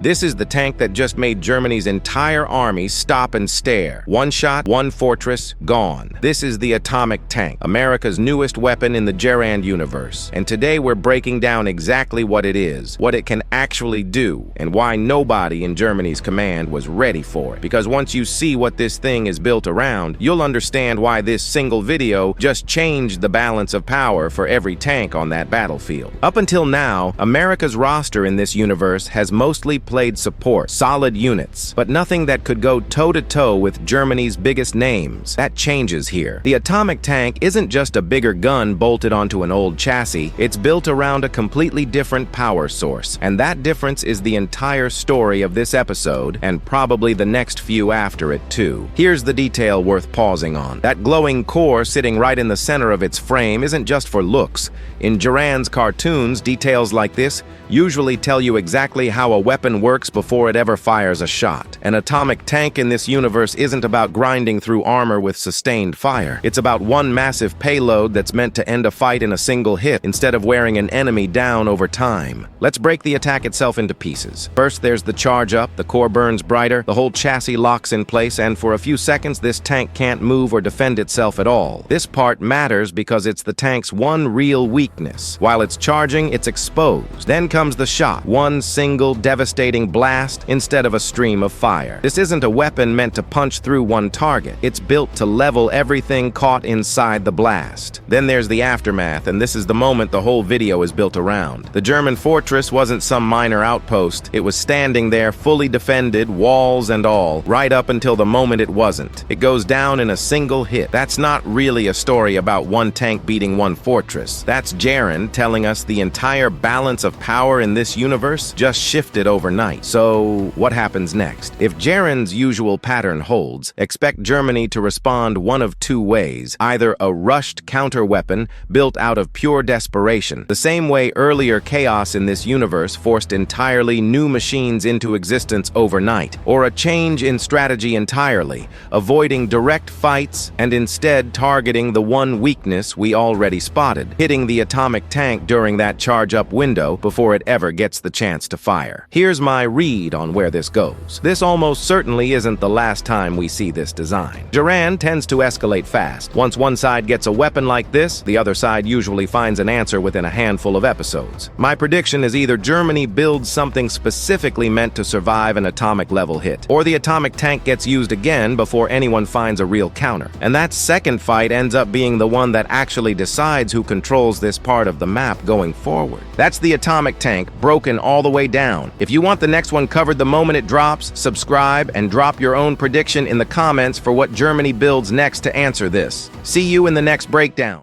This is the tank that just made Germany's entire army stop and stare. One shot, one fortress, gone. This is the atomic tank, America's newest weapon in the Gerand universe. And today we're breaking down exactly what it is, what it can actually do, and why nobody in Germany's command was ready for it. Because once you see what this thing is built around, you'll understand why this single video just changed the balance of power for every tank on that battlefield. Up until now, America's roster in this universe has mostly played support, solid units, but nothing that could go toe-to-toe with Germany's biggest names. That changes here. The atomic tank isn't just a bigger gun bolted onto an old chassis, it's built around a completely different power source, and that difference is the entire story of this episode, and probably the next few after it too. Here's the detail worth pausing on. That glowing core sitting right in the center of its frame isn't just for looks. In Gerand's cartoons, details like this usually tell you exactly how a weapon works before it ever fires a shot. An atomic tank in this universe isn't about grinding through armor with sustained fire. It's about one massive payload that's meant to end a fight in a single hit, instead of wearing an enemy down over time. Let's break the attack itself into pieces. First, there's the charge up, the core burns brighter, the whole chassis locks in place, and for a few seconds this tank can't move or defend itself at all. This part matters because it's the tank's one real weakness. While it's charging, it's exposed. Then comes the shot, one single devastating blast instead of a stream of fire. This isn't a weapon meant to punch through one target. It's built to level everything caught inside the blast. Then there's the aftermath, and this is the moment the whole video is built around. The German fortress wasn't some minor outpost. It was standing there fully defended, walls and all, right up until the moment it wasn't. It goes down in a single hit. That's not really a story about one tank beating one fortress. That's Gerand telling us the entire balance of power in this universe just shifted overnight. So what happens next? If Gerand's usual pattern holds, expect Germany to respond one of two ways. Either a rushed counter-weapon built out of pure desperation, the same way earlier chaos in this universe forced entirely new machines into existence overnight, or a change in strategy entirely, avoiding direct fights and instead targeting the one weakness we already spotted, hitting the atomic tank during that charge-up window before it ever gets the chance to fire. Here's my read on where this goes. This almost certainly isn't the last time we see this design. Gerand tends to escalate fast. Once one side gets a weapon like this, the other side usually finds an answer within a handful of episodes. My prediction is either Germany builds something specifically meant to survive an atomic-level hit, or the atomic tank gets used again before anyone finds a real counter. And that second fight ends up being the one that actually decides who controls this part of the map going forward. That's the atomic tank, broken all the way down. If you want the next one covered the moment it drops, subscribe and drop your own prediction in the comments for what Germany builds next to answer this. See you in the next breakdown.